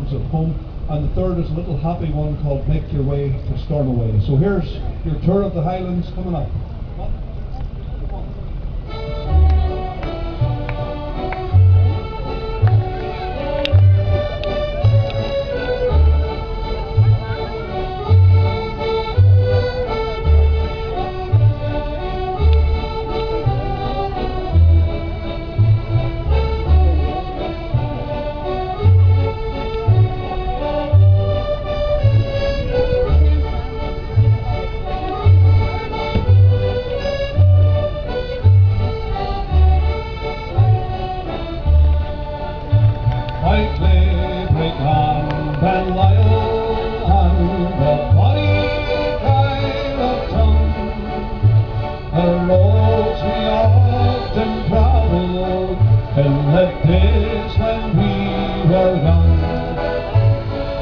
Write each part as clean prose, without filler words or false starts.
opposite home. And the third is a little happy one called Make Your Way to Stornoway. So here's your tour of the Highlands coming up.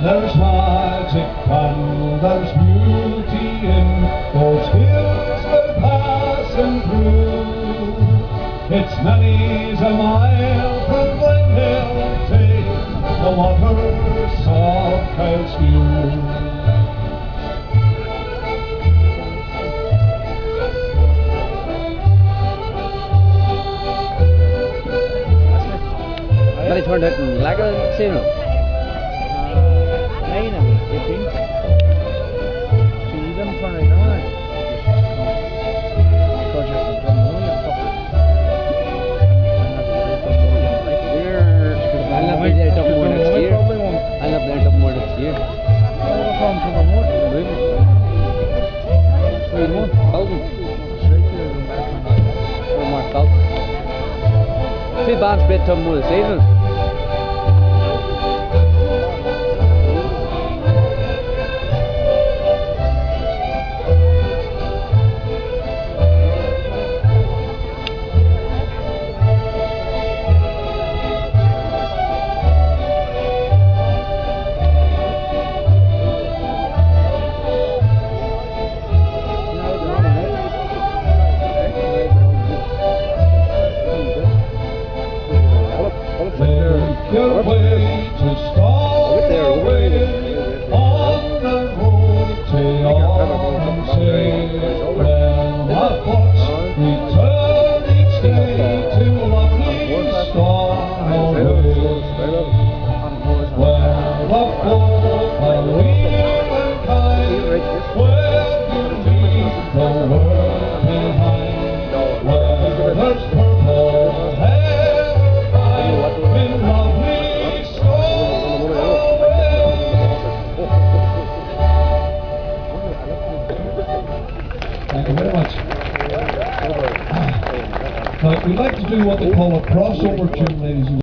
There's magic and there's beauty in those hills we're passing through. It's many's a mile from Glenhill to the waters of Kyleskew. But it's for the lager zero. Twee baans split Tom Moore season. Your way to Stornoway on the road to Ormsay. Well, our thoughts return each day to lovely Stornoway. Well, up both a real and kind, where you leave the world behind, where there's purple hair in lovely Stornoway. Thank you very much. Now, we like to do what they call a crossover tune, ladies and gentlemen.